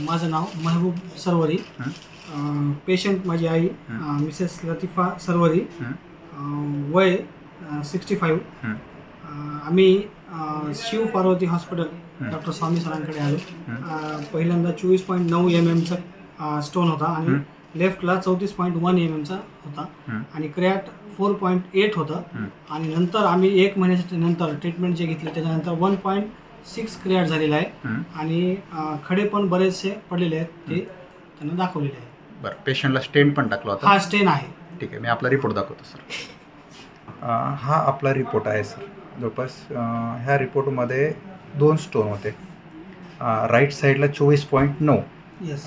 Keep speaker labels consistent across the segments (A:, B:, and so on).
A: माझं नाव महबूब सरवरी. पेशंट माझी आई Mrs Latifa Sarwari, वय 65. आम्ही शिव पार्वती हॉस्पिटल डॉक्टर स्वामी सरांकडे आलो. पहिल्यांदा 24.9 mm स्टोन होता आणि लेफ्टला 34.1 mm होता आणि क्रॅट 4.8 होतं. आणि नंतर आम्ही 1 महिन्याच्या नंतर ट्रीटमेंट जे घेतली त्याच्यानंतर 1.6 क्रॅट झालेला आहे आणि खडे पण बरेचसे पडलेले आहेत, ते त्यांना दाखवलेले आहे.
B: बरं, पेशंटला स्टेंट पण टाकला होता?
A: हा स्टेन आहे.
B: ठीक आहे, मी आपला रिपोर्ट दाखवतो सर. हा आपला रिपोर्ट आहे सर. जवळपास ह्या रिपोर्टमध्ये 2 स्टोन होते. राईट साईडला 24.9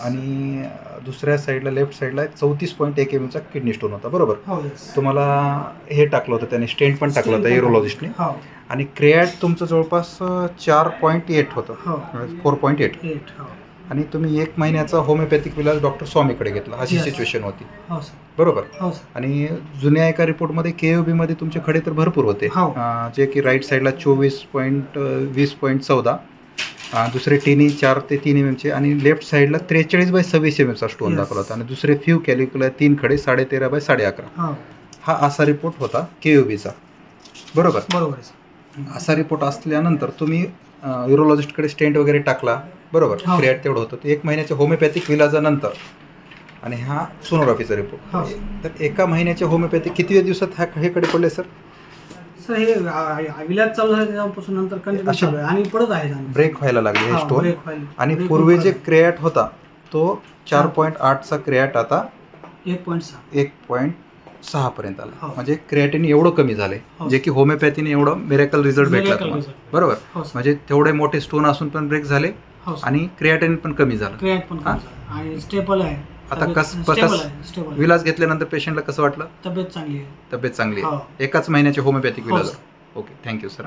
B: आणि दुसऱ्या साईडला लेफ्ट साईडला 34.1 mm किडनी स्टोन होता. बरोबर? तुम्हाला हे टाकलं होतं त्याने, स्टेंट पण टाकलं होतं युरोलॉजिस्टने. आणि क्रिएट तुमचं जवळपास 4.8 होतं, 4.8. आणि तुम्ही 1 महिन्याचा होमिओपॅथिक इलाज डॉक्टर स्वामीकडे घेतला, अशी सिच्युएशन होती. बरोबर? आणि जुन्या एका रिपोर्टमध्ये KOB मध्ये तुमचे खडे तर भरपूर होते, जे की राईट साईडला 24.20.14, दुसरे टिनी 4 ते 3 mm चे आणि लेफ्ट साईडला 43/26 mm चा स्टोन दाखवला होता आणि दुसरे फ्यू कॅलिक्युला 3 खडे 13/11.5. हा असा रिपोर्ट होता KOBचा. बरोबर? असा रिपोर्ट असल्यानंतर तुम्ही युरोलॉजिस्टकडे स्टेंट वगैरे टाकला. बरोबर? क्रिएट तेवढं होतं. 1 महिन्याच्या होमिओपॅथिक इलाजानंतर आणि हा सोनोग्राफीचा रिपोर्ट. तर 1 महिन्याच्या होमिओपॅथिक किती दिवसात हे खडे पडले सर?
A: सर हे इलाज चालू झाला त्याच्यापासून नंतर कंटिन्यू चालू आहे आणि पडत आहे,
B: ब्रेक व्हायला लागले हे स्टोन. आणि पूर्वी जे क्रिएट होता तो 4.8चा क्रिएट आता 1.6 पर्यंत आला. म्हणजे क्रिएटिन एवढं कमी झाले, जे की होमिओपॅथीने एवढं मिरेकल रिझल्ट भेटला तुम्हाला. बरोबर? म्हणजे तेवढे मोठे स्टोन असून पण ब्रेक झाले आणि क्रिएटिन पण कमी झालं
A: आणि स्टेबल आहे.
B: आता कसं विलास घेतल्यानंतर पेशंटला कसं वाटलं?
A: तब्येत चांगली आहे.
B: 1च महिन्याचे होमिओपॅथिक विलाज. Okay, thank you sir.